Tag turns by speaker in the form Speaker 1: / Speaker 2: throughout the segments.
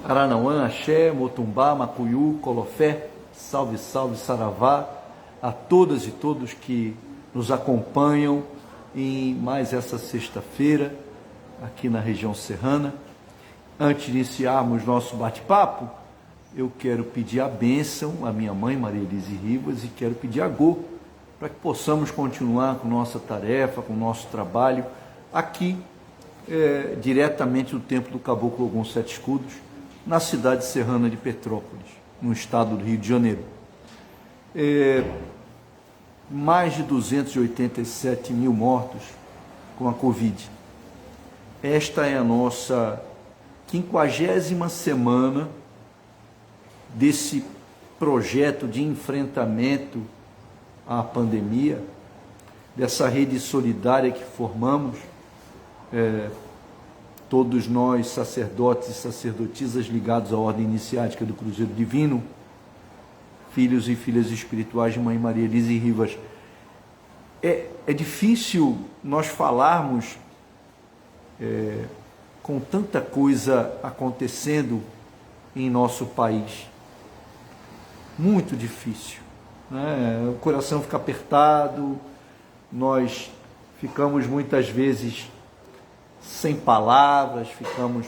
Speaker 1: Aranauã, Axé, Motumbá, Macuiú, Colofé, salve, salve, saravá, a todas e todos que nos acompanham em mais essa sexta-feira, aqui na região serrana. Antes de iniciarmos nosso bate-papo, eu quero pedir a bênção à minha mãe, Maria Elise Rivas, e quero pedir a Gô, para que possamos continuar com nossa tarefa, com nosso trabalho, aqui, diretamente no Templo do Caboclo Ogum Sete Escudos, na cidade serrana de Petrópolis, no estado do Rio de Janeiro. Mais de 287 mil mortos com a Covid. Esta é a nossa 50ª semana desse projeto de enfrentamento à pandemia, dessa rede solidária que formamos, todos nós, sacerdotes e sacerdotisas ligados à ordem iniciática do Cruzeiro Divino, filhos e filhas espirituais de Mãe Maria Elise Rivas. É difícil nós falarmos com tanta coisa acontecendo em nosso país. Muito difícil, né? O coração fica apertado, nós ficamos muitas vezes sem palavras, ficamos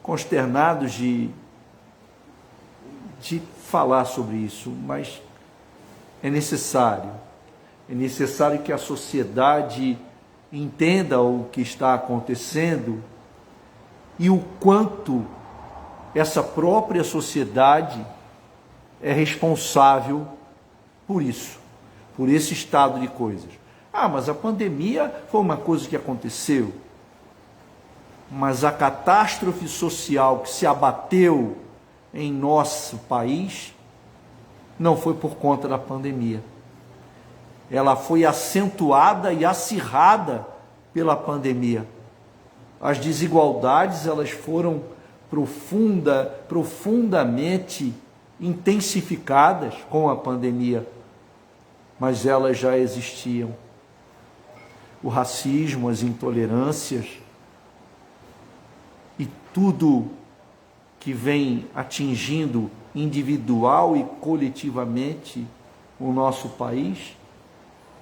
Speaker 1: consternados de falar sobre isso, mas é necessário que a sociedade entenda o que está acontecendo e o quanto essa própria sociedade é responsável por isso, por esse estado de coisas. Mas a pandemia foi uma coisa que aconteceu, mas a catástrofe social que se abateu em nosso país não foi por conta da pandemia. Ela foi acentuada e acirrada pela pandemia. As desigualdades, elas foram profundamente intensificadas com a pandemia, mas elas já existiam. O racismo, as intolerâncias e tudo que vem atingindo individual e coletivamente o nosso país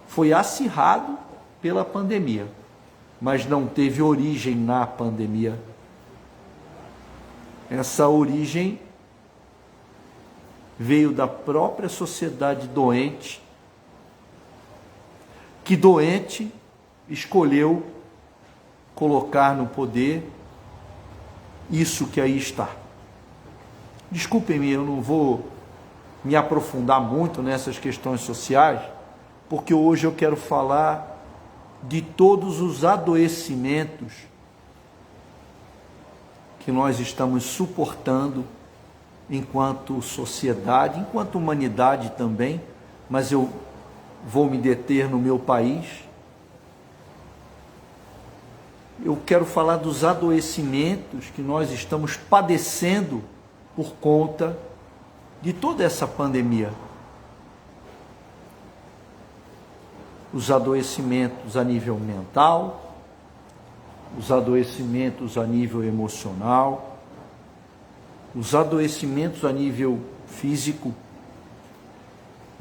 Speaker 1: foi acirrado pela pandemia, mas não teve origem na pandemia. Essa origem veio da própria sociedade doente, que doente escolheu colocar no poder isso que aí está. Desculpem-me, eu não vou me aprofundar muito nessas questões sociais, porque hoje eu quero falar de todos os adoecimentos que nós estamos suportando enquanto sociedade, enquanto humanidade também, mas eu vou me deter no meu país. Eu quero falar dos adoecimentos que nós estamos padecendo por conta de toda essa pandemia. Os adoecimentos a nível mental, os adoecimentos a nível emocional, os adoecimentos a nível físico,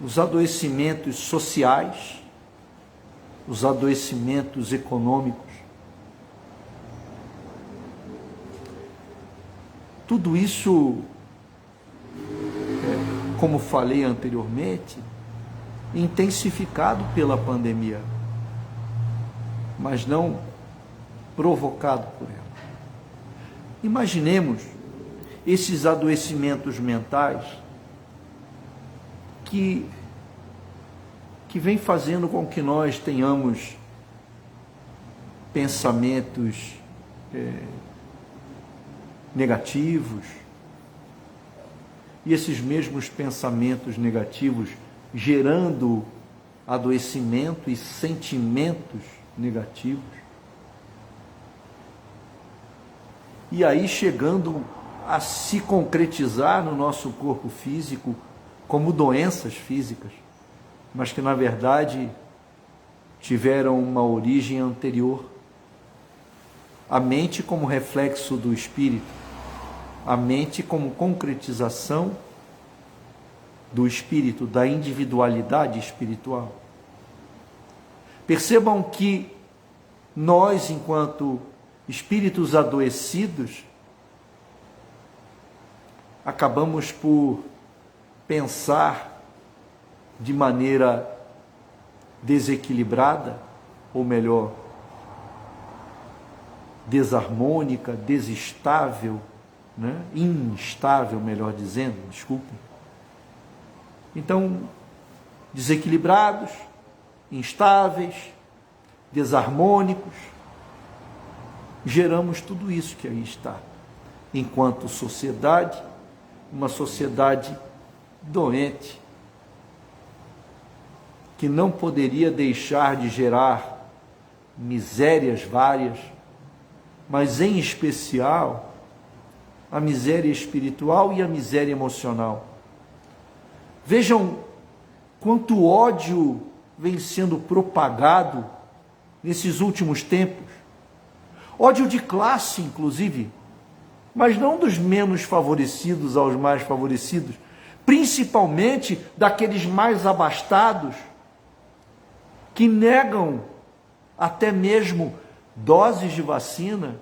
Speaker 1: os adoecimentos sociais, os adoecimentos econômicos. Tudo isso, como falei anteriormente, intensificado pela pandemia, mas não provocado por ela. Imaginemos esses adoecimentos mentais que vem fazendo com que nós tenhamos pensamentos negativos, e esses mesmos pensamentos negativos gerando adoecimento e sentimentos negativos, e aí chegando a se concretizar no nosso corpo físico como doenças físicas, mas que na verdade tiveram uma origem anterior. A mente como reflexo do espírito, a mente como concretização do espírito, da individualidade espiritual. Percebam que nós, enquanto espíritos adoecidos, acabamos por pensar de maneira desequilibrada, ou melhor, desarmônica, desestável, né? Instável, melhor dizendo, desculpem. Então, desequilibrados, instáveis, desarmônicos, geramos tudo isso que aí está. Enquanto sociedade, uma sociedade doente, que não poderia deixar de gerar misérias várias, mas em especial a miséria espiritual e a miséria emocional. Vejam quanto ódio vem sendo propagado nesses últimos tempos. Ódio de classe, inclusive, mas não dos menos favorecidos aos mais favorecidos, principalmente daqueles mais abastados, que negam até mesmo doses de vacina,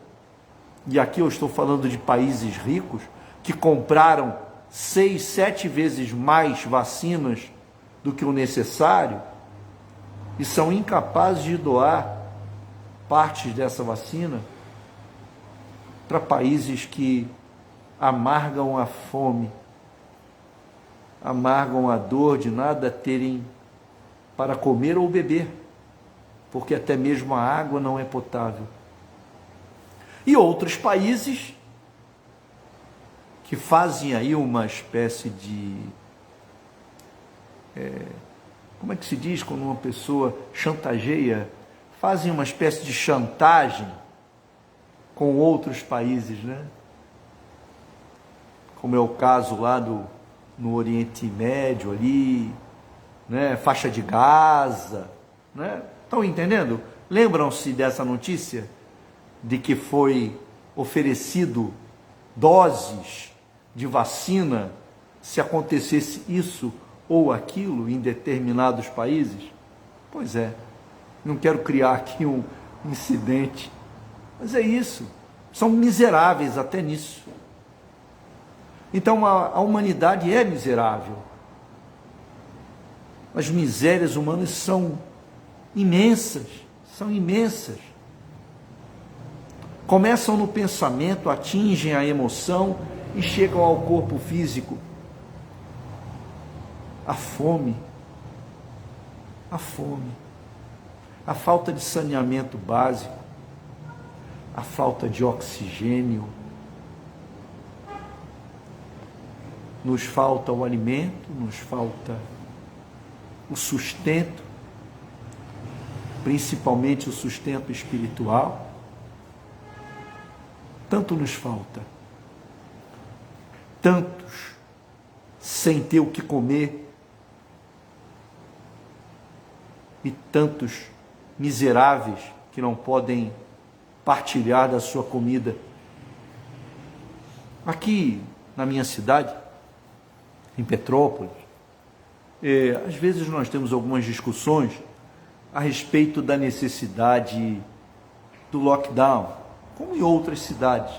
Speaker 1: e aqui eu estou falando de países ricos, que compraram 6, 7 vezes mais vacinas do que o necessário, e são incapazes de doar partes dessa vacina para países que amargam a fome, amargam a dor de nada terem para comer ou beber, porque até mesmo a água não é potável. E outros países que fazem aí uma espécie de... como é que se diz quando uma pessoa chantageia? Fazem uma espécie de chantagem com outros países, né? Como é o caso lá no Oriente Médio ali, né? Faixa de Gaza, né? Estão entendendo? Lembram-se dessa notícia? De que foi oferecido doses de vacina se acontecesse isso ou aquilo em determinados países? Pois é, não quero criar aqui um incidente, mas é isso, são miseráveis até nisso. Então a humanidade é miserável. As misérias humanas são imensas, são imensas. Começam no pensamento, atingem a emoção e chegam ao corpo físico. A fome, a falta de saneamento básico, a falta de oxigênio, nos falta o alimento, nos falta o sustento, principalmente o sustento espiritual. Tanto nos falta, tantos sem ter o que comer, e tantos miseráveis que não podem partilhar da sua comida. Aqui na minha cidade, em Petrópolis, às vezes nós temos algumas discussões a respeito da necessidade do lockdown, como em outras cidades.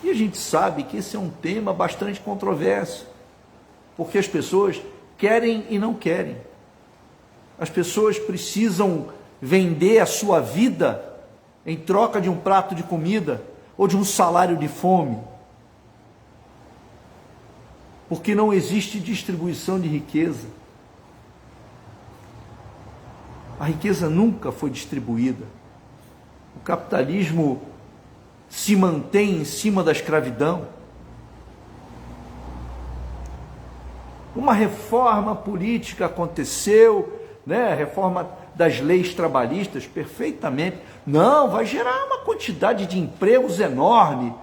Speaker 1: E a gente sabe que esse é um tema bastante controverso, porque as pessoas querem e não querem. As pessoas precisam vender a sua vida em troca de um prato de comida ou de um salário de fome, porque não existe distribuição de riqueza. A riqueza nunca foi distribuída. O capitalismo se mantém em cima da escravidão. Uma reforma política aconteceu, né? Reforma das leis trabalhistas, perfeitamente. Não, vai gerar uma quantidade de empregos enorme.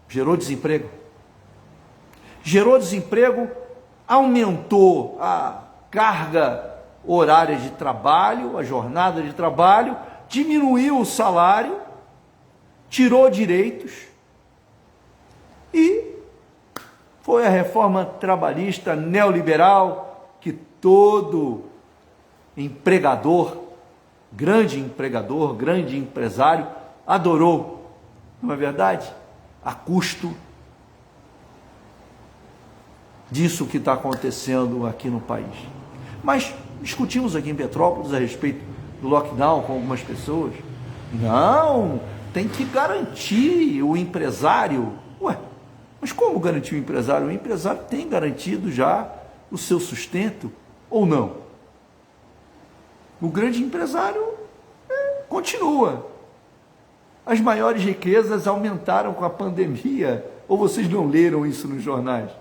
Speaker 1: Gerou desemprego. Gerou desemprego, aumentou a carga horária de trabalho, a jornada de trabalho, diminuiu o salário, tirou direitos, foi a reforma trabalhista neoliberal que todo empregador, grande empresário, adorou, não é verdade? A custo disso que está acontecendo aqui no país. Mas discutimos aqui em Petrópolis a respeito do lockdown com algumas pessoas. Não, tem que garantir o empresário. Ué, mas como garantir o empresário? O empresário tem garantido já o seu sustento ou não? O grande empresário continua. As maiores riquezas aumentaram com a pandemia. Ou vocês não leram isso nos jornais?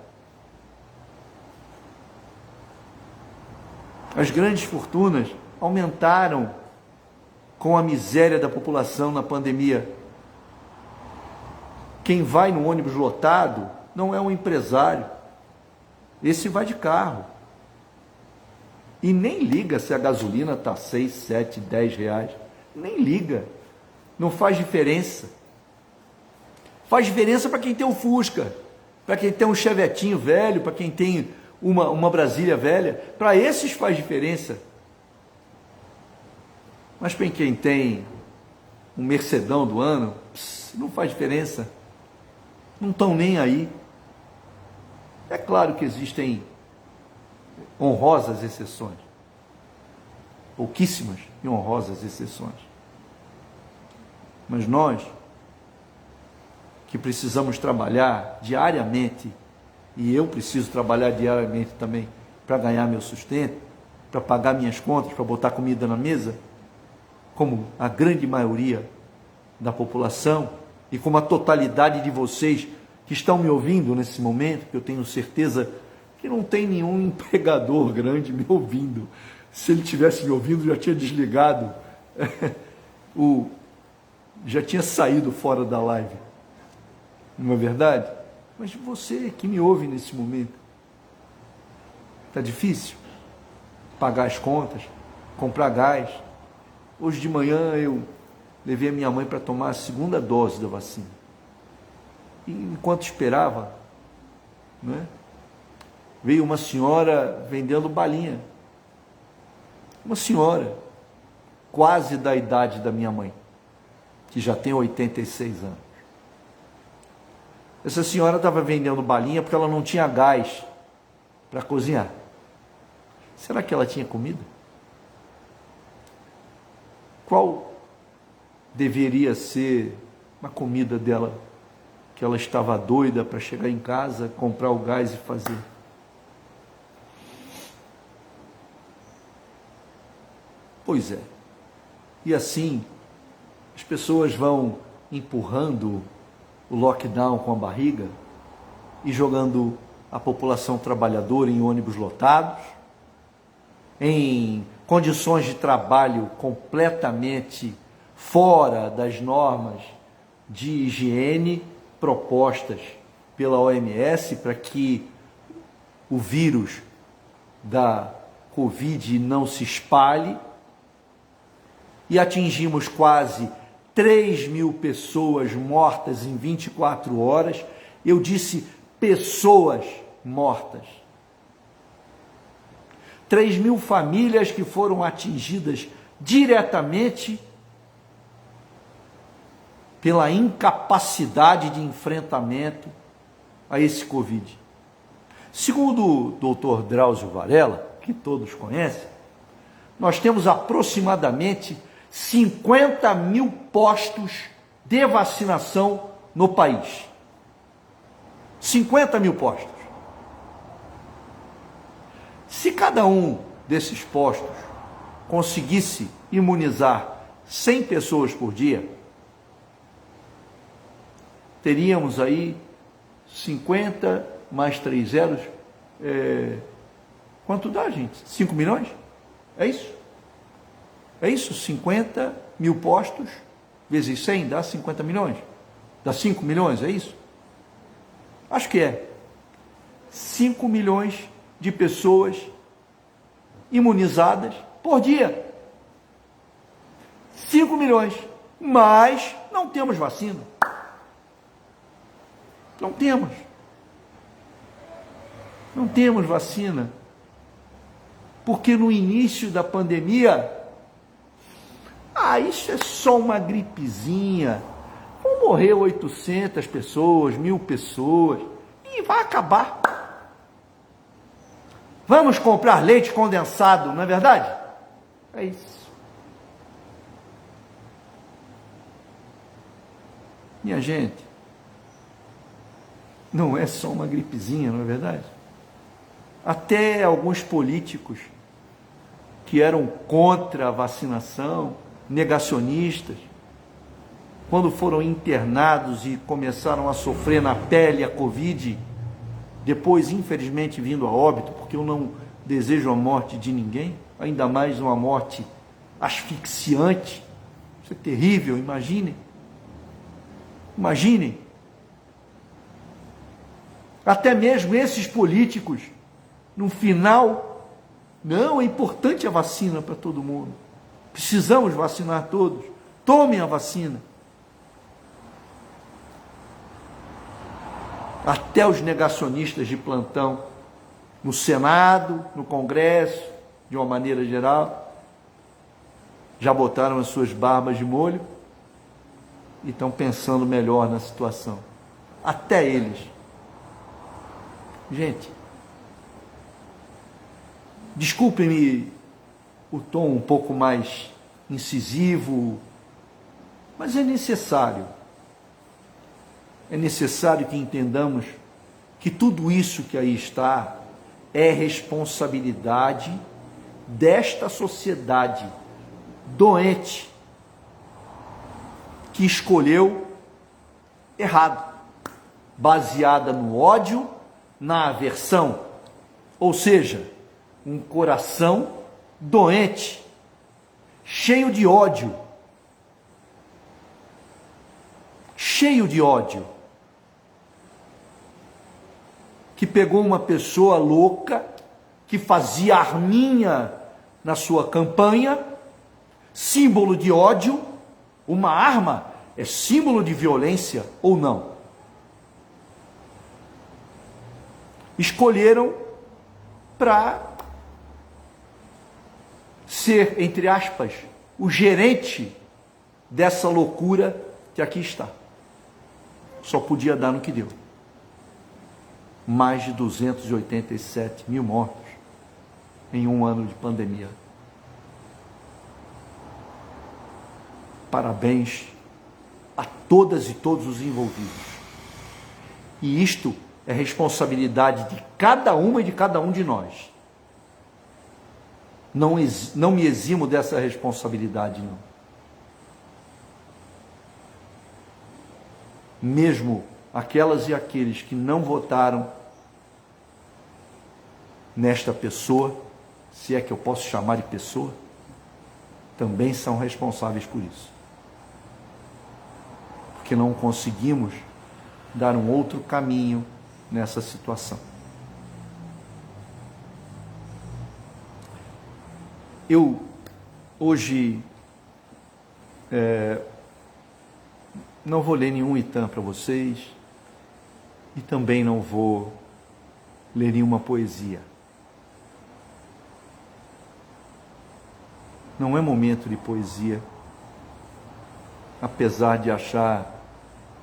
Speaker 1: As grandes fortunas aumentaram com a miséria da população na pandemia. Quem vai no ônibus lotado não é um empresário. Esse vai de carro. E nem liga se a gasolina está 6, 7, 10 reais. Nem liga. Não faz diferença. Faz diferença para quem tem um Fusca, para quem tem um Chevetinho velho, para quem tem uma Brasília velha. Para esses faz diferença. Mas para quem tem um Mercedão do ano, não faz diferença. Não estão nem aí. É claro que existem honrosas exceções. Pouquíssimas e honrosas exceções. Mas nós, que precisamos trabalhar diariamente, e eu preciso trabalhar diariamente também para ganhar meu sustento, para pagar minhas contas, para botar comida na mesa, como a grande maioria da população e como a totalidade de vocês que estão me ouvindo nesse momento, que eu tenho certeza que não tem nenhum empregador grande me ouvindo. Se ele tivesse me ouvindo, já tinha desligado, já tinha saído fora da live. Não é verdade? Mas você que me ouve nesse momento, está difícil pagar as contas, comprar gás. Hoje de manhã eu levei a minha mãe para tomar a segunda dose da vacina. E enquanto esperava, né, veio uma senhora vendendo balinha. Uma senhora, quase da idade da minha mãe, que já tem 86 anos. Essa senhora estava vendendo balinha porque ela não tinha gás para cozinhar. Será que ela tinha comida? Qual deveria ser a comida dela, que ela estava doida para chegar em casa, comprar o gás e fazer? Pois é. E assim, as pessoas vão empurrando o lockdown com a barriga e jogando a população trabalhadora em ônibus lotados, em condições de trabalho completamente fora das normas de higiene propostas pela OMS para que o vírus da Covid não se espalhe, e atingimos quase 3.000 pessoas mortas em 24 horas. Eu disse pessoas mortas. 3.000 famílias que foram atingidas diretamente pela incapacidade de enfrentamento a esse Covid. Segundo o Dr. Drauzio Varella, que todos conhecem, nós temos aproximadamente 50.000 postos de vacinação no país. 50.000 postos. Se cada um desses postos conseguisse imunizar 100 pessoas por dia, teríamos aí 50 mais 3 zeros, quanto dá, gente? 5 milhões? É isso? É isso? 50.000 postos vezes 100 dá 50 milhões? Dá 5 milhões, é isso? Acho que é. 5 milhões de pessoas imunizadas por dia. 5 milhões. Mas não temos vacina. Não temos. Não temos vacina. Porque no início da pandemia, isso é só uma gripezinha. Vão morrer 800 pessoas, 1000 pessoas e vai acabar. Vamos comprar leite condensado, não é verdade? É isso. Minha gente, não é só uma gripezinha, não é verdade? Até alguns políticos que eram contra a vacinação, negacionistas, quando foram internados e começaram a sofrer na pele a Covid, depois, infelizmente, vindo a óbito, porque eu não desejo a morte de ninguém, ainda mais uma morte asfixiante. Isso é terrível, imaginem. Imaginem. Até mesmo esses políticos, no final, não, é importante a vacina para todo mundo. Precisamos vacinar todos. Tomem a vacina. Até os negacionistas de plantão, no Senado, no Congresso, de uma maneira geral, já botaram as suas barbas de molho e estão pensando melhor na situação. Até eles. Gente, desculpem-me o tom um pouco mais incisivo, mas é necessário. É necessário que entendamos que tudo isso que aí está é responsabilidade desta sociedade doente que escolheu errado, baseada no ódio, na aversão, ou seja, um coração doente, cheio de ódio, que pegou uma pessoa louca, que fazia arminha na sua campanha, símbolo de ódio. Uma arma é símbolo de violência ou não? Escolheram para ser, entre aspas, o gerente dessa loucura que aqui está. Só podia dar no que deu. Mais de 287 mil mortos em um ano de pandemia. Parabéns a todas e todos os envolvidos. E isto é responsabilidade de cada uma e de cada um de nós. Não me eximo dessa responsabilidade, não. Mesmo aquelas e aqueles que não votaram nesta pessoa, se é que eu posso chamar de pessoa, também são responsáveis por isso. Porque não conseguimos dar um outro caminho nessa situação. Eu, hoje, não vou ler nenhum Itam para vocês e também não vou ler nenhuma poesia. Não é momento de poesia, apesar de achar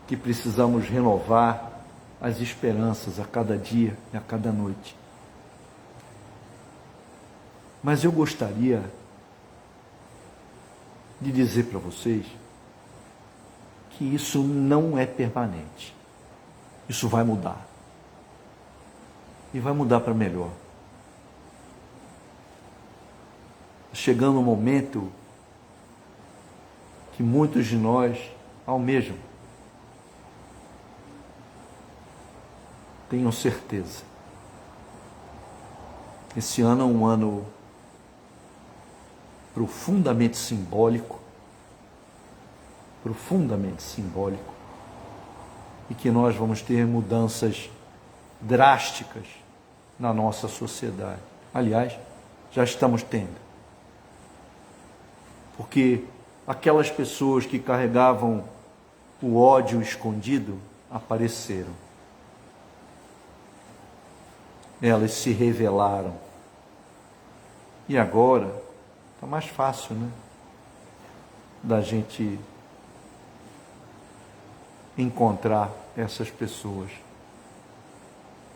Speaker 1: que precisamos renovar as esperanças a cada dia e a cada noite. Mas eu gostaria de dizer para vocês que isso não é permanente. Isso vai mudar. E vai mudar para melhor. Chegando um momento que muitos de nós almejam. Tenham certeza. Esse ano é um ano profundamente simbólico, e que nós vamos ter mudanças drásticas na nossa sociedade. Aliás, já estamos tendo. Porque aquelas pessoas que carregavam o ódio escondido apareceram. elas se revelaram. E agora está mais fácil, né? Da gente encontrar essas pessoas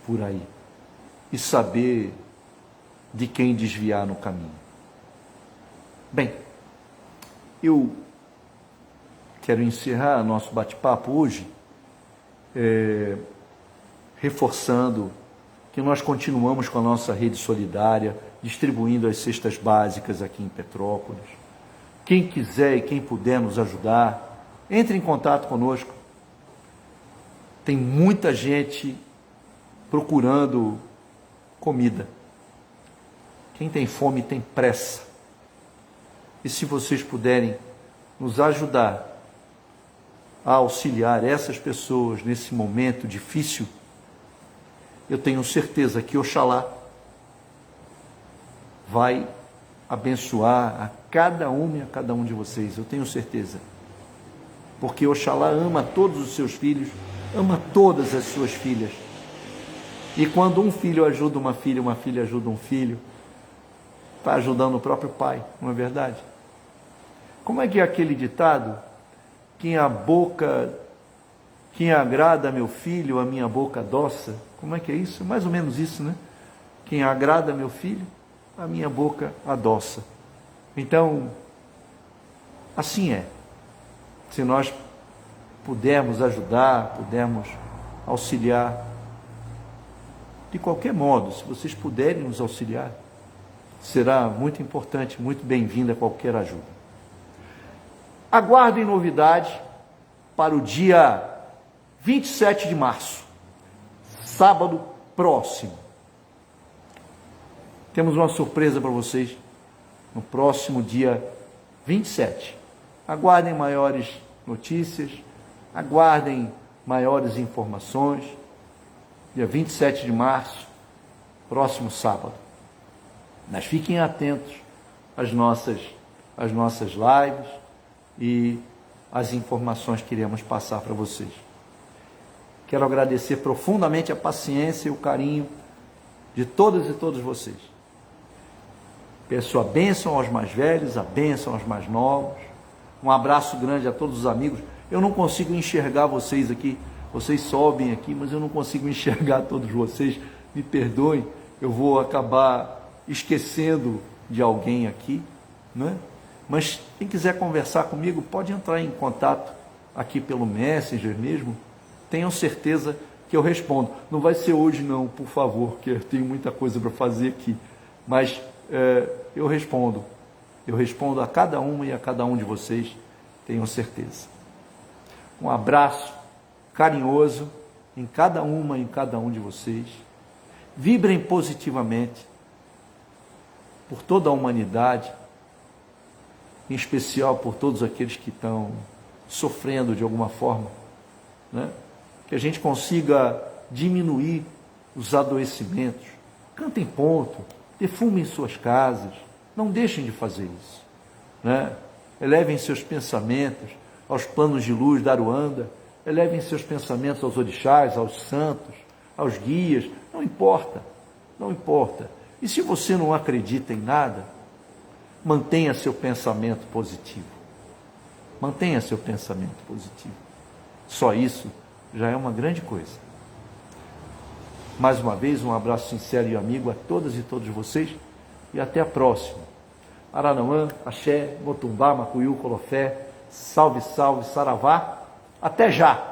Speaker 1: por aí e saber de quem desviar no caminho. Bem, eu quero encerrar nosso bate-papo hoje reforçando que nós continuamos com a nossa rede solidária, distribuindo as cestas básicas aqui em Petrópolis. Quem quiser e quem puder nos ajudar, entre em contato conosco. Tem muita gente procurando comida. Quem tem fome tem pressa. E se vocês puderem nos ajudar a auxiliar essas pessoas nesse momento difícil, eu tenho certeza que Oxalá vai abençoar a cada uma e a cada um de vocês, eu tenho certeza. Porque Oxalá ama todos os seus filhos, ama todas as suas filhas. E quando um filho ajuda uma filha ajuda um filho, está ajudando o próprio pai, não é verdade? Como é que é aquele ditado? Quem agrada meu filho, a minha boca adoça. Como é que é isso? Mais ou menos isso, né? Quem agrada meu filho, a minha boca adoça. Então, assim é. Se nós pudermos ajudar, pudermos auxiliar, de qualquer modo, se vocês puderem nos auxiliar, será muito importante, muito bem-vinda qualquer ajuda. Aguardem novidade para o dia 27 de março, sábado próximo. Temos uma surpresa para vocês no próximo dia 27. Aguardem maiores notícias, aguardem maiores informações. Dia 27 de março, próximo sábado. Mas fiquem atentos às nossas lives e às informações que iremos passar para vocês. Quero agradecer profundamente a paciência e o carinho de todas e todos vocês. Peço a bênção aos mais velhos, a bênção aos mais novos. Um abraço grande a todos os amigos. Eu não consigo enxergar vocês aqui. Vocês sobem aqui, mas eu não consigo enxergar todos vocês. Me perdoem, eu vou acabar esquecendo de alguém aqui, né? Mas quem quiser conversar comigo, pode entrar em contato aqui pelo Messenger mesmo. Tenham certeza que eu respondo. Não vai ser hoje não, por favor, porque eu tenho muita coisa para fazer aqui. Mas eu respondo. Eu respondo a cada uma e a cada um de vocês, tenham certeza. Um abraço carinhoso em cada uma e em cada um de vocês. Vibrem positivamente por toda a humanidade, em especial por todos aqueles que estão sofrendo de alguma forma, né? Que a gente consiga diminuir os adoecimentos. Cantem ponto, defumem suas casas, não deixem de fazer isso, né? Elevem seus pensamentos aos planos de luz da Aruanda, elevem seus pensamentos aos orixás, aos santos, aos guias, não importa, não importa. E se você não acredita em nada, mantenha seu pensamento positivo. Mantenha seu pensamento positivo. Só isso já é uma grande coisa. Mais uma vez, um abraço sincero e amigo a todas e todos vocês e até a próxima. Aranauã, Axé, Motumbá, Macuiú, Colofé, salve, salve, saravá. Até já!